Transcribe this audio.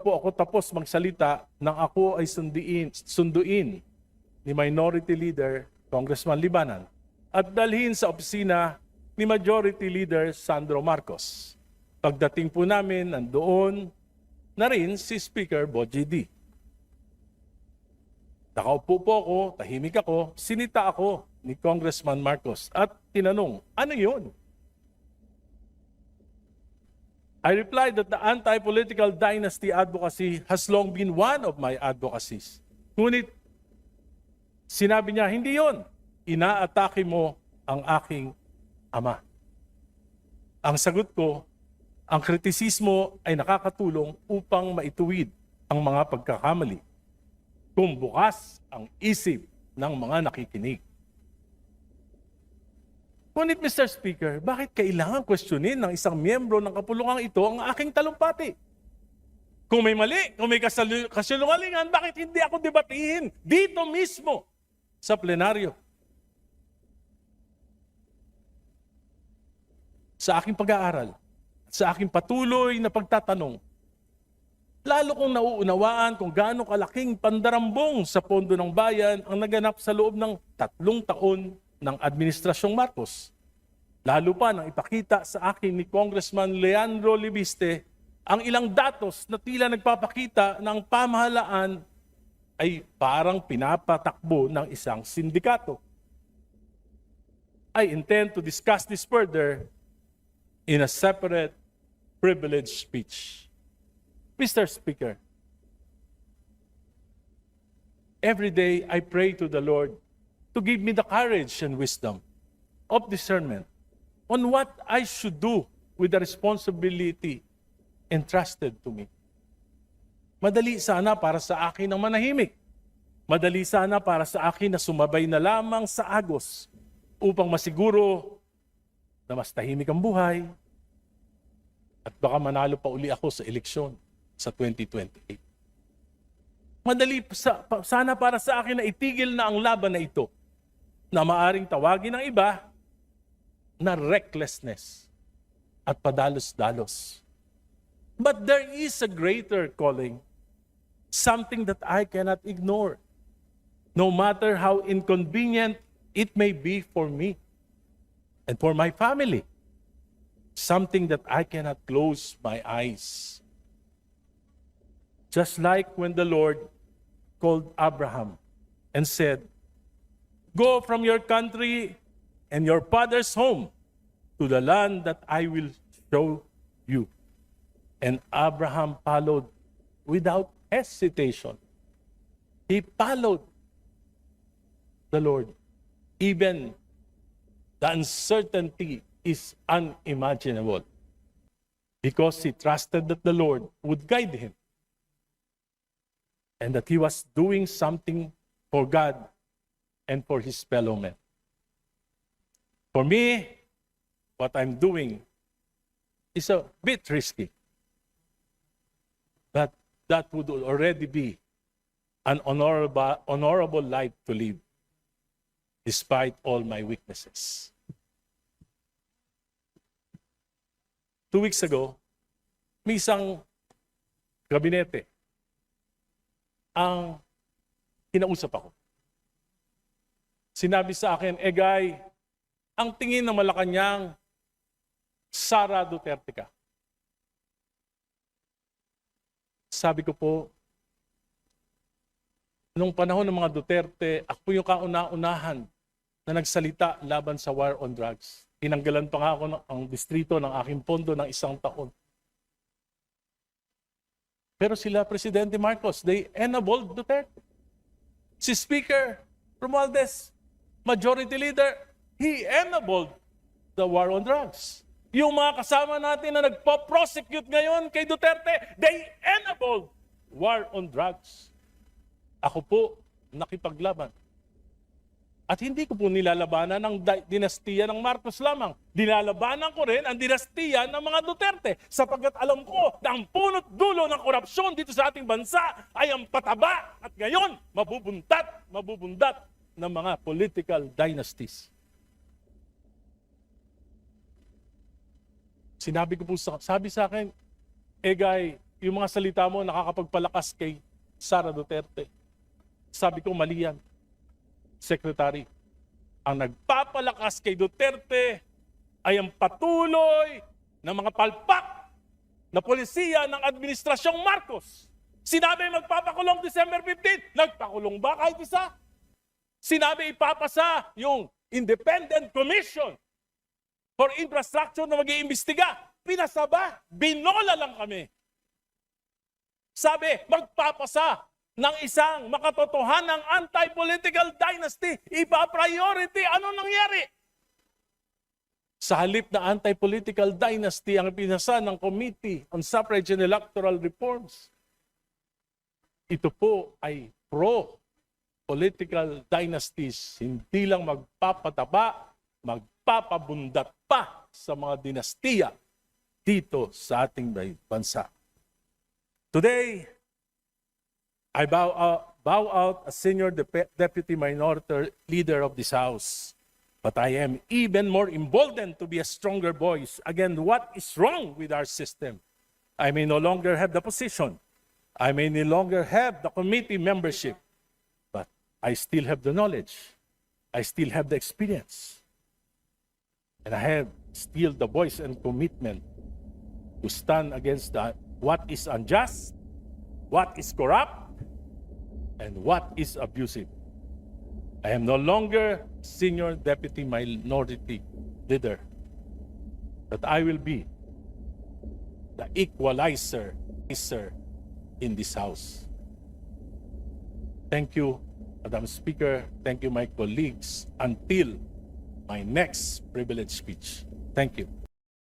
po ako tapos magsalita nang ako ay sunduin ni Minority Leader Congressman Libanan at dalhin sa opisina ni Majority Leader Sandro Marcos. Pagdating po namin, nandoon na rin si Speaker Bogie D. Nakaupo po ako, tahimik ako, sinita ako ni Congressman Marcos at tinanong, ano yun? I replied that the anti-political dynasty advocacy has long been one of my advocacies. Ngunit sinabi niya, hindi yon. Inaatake mo ang aking ama. Ang sagot ko, ang kritisismo ay nakakatulong upang maituwid ang mga pagkakamali kung bukas ang isip ng mga nakikinig. Ngunit Mr. Speaker, bakit kailangan questionin ng isang miyembro ng kapulungang ito ang aking talumpati? Kung may mali, kung may kasinungalingan, bakit hindi ako debatiin dito mismo sa plenaryo? Sa aking pag-aaral, sa aking patuloy na pagtatanong, lalo kong nauunawaan kung gaano kalaking pandarambong sa pondo ng bayan ang naganap sa loob ng 3 taon ng Administrasyong Marcos. Lalo pa nang ipakita sa akin ni Congressman Leandro Libiste ang ilang datos na tila nagpapakita ng pamahalaan ay parang pinapatakbo ng isang sindikato. I intend to discuss this further in a separate privileged speech. Mr. Speaker, every day I pray to the Lord to give me the courage and wisdom of discernment on what I should do with the responsibility entrusted to me. Madali sana para sa akin ang manahimik. Madali sana para sa akin na sumabay na lamang sa agos upang masiguro na mas tahimik ang buhay at baka manalo pa uli ako sa eleksyon sa 2028. Madali sana para sa akin na itigil na ang laban na ito na maaring tawagin ng iba na recklessness at padalos-dalos. But there is a greater calling, something that I cannot ignore, no matter how inconvenient it may be for me and for my family, something that I cannot close my eyes. Just like when the Lord called Abraham and said, "Go from your country and your father's home to the land that I will show you." And Abraham followed without hesitation. He followed the Lord. Even the uncertainty is unimaginable because he trusted that the Lord would guide him and that he was doing something for God and for his fellow men. For me, what I'm doing is a bit risky. But that would already be an honorable life to live, despite all my weaknesses. 2 weeks ago, may isang gabinete ang kinausap ako. Sinabi sa akin, Egay, ang tingin ng Malacanang, Sara Duterte ka. Sabi ko po, nung panahon ng mga Duterte, ako yung kauna-unahan na nagsalita laban sa war on drugs. Tinanggalan pa nga ako ang distrito ng aking pondo ng 1 taon. Pero sila, Presidente Marcos, they enabled Duterte. Si Speaker Romualdez, Majority Leader, he enabled the war on drugs. Yung mga kasama natin na nagpo-prosecute ngayon kay Duterte, they enabled war on drugs. Ako po, nakipaglaban. At hindi ko po nilalabanan ang dinastiya ng Marcos lamang. Nilalabanan ko rin ang dinastiya ng mga Duterte sapagkat alam ko na ang punot dulo ng korupsyon dito sa ating bansa ay ang pataba at ngayon mabubundat ng mga political dynasties. Sabi sa akin, Egay, yung mga salita mo nakakapagpalakas kay Sara Duterte. Sabi ko, mali yan. Secretary, ang nagpapalakas kay Duterte ay ang patuloy ng mga palpak na polisiya ng Administrasyong Marcos. Sinabi magpapakulong December 15, nagpakulong ba kahit isa? Sinabi ipapasa yung Independent Commission for Infrastructure na mag-iimbestiga. Pinasa ba? Binola lang kami. Sabi, magpapasa ng isang makatotohanang anti-political dynasty. Ipa-priority. Ano nangyari? Sa halip na anti-political dynasty ang pinasa ng Committee on Suffrage and Electoral Reforms, ito po ay pro-political dynasties. Hindi lang magpapataba, magpapabundat pa sa mga dinastiya dito sa ating bansa. Today, I bow out as Senior Deputy Minority Leader of this House. But I am even more emboldened to be a stronger voice against what is wrong with our system. I may no longer have the position. I may no longer have the committee membership. But I still have the knowledge. I still have the experience. And I have still the voice and commitment to stand against what is unjust, what is corrupt, and what is abusive. I am no longer Senior Deputy Minority Leader, but I will be the equalizer in this House. Thank you, Madam Speaker. Thank you, my colleagues. Until my next privilege speech. Thank you.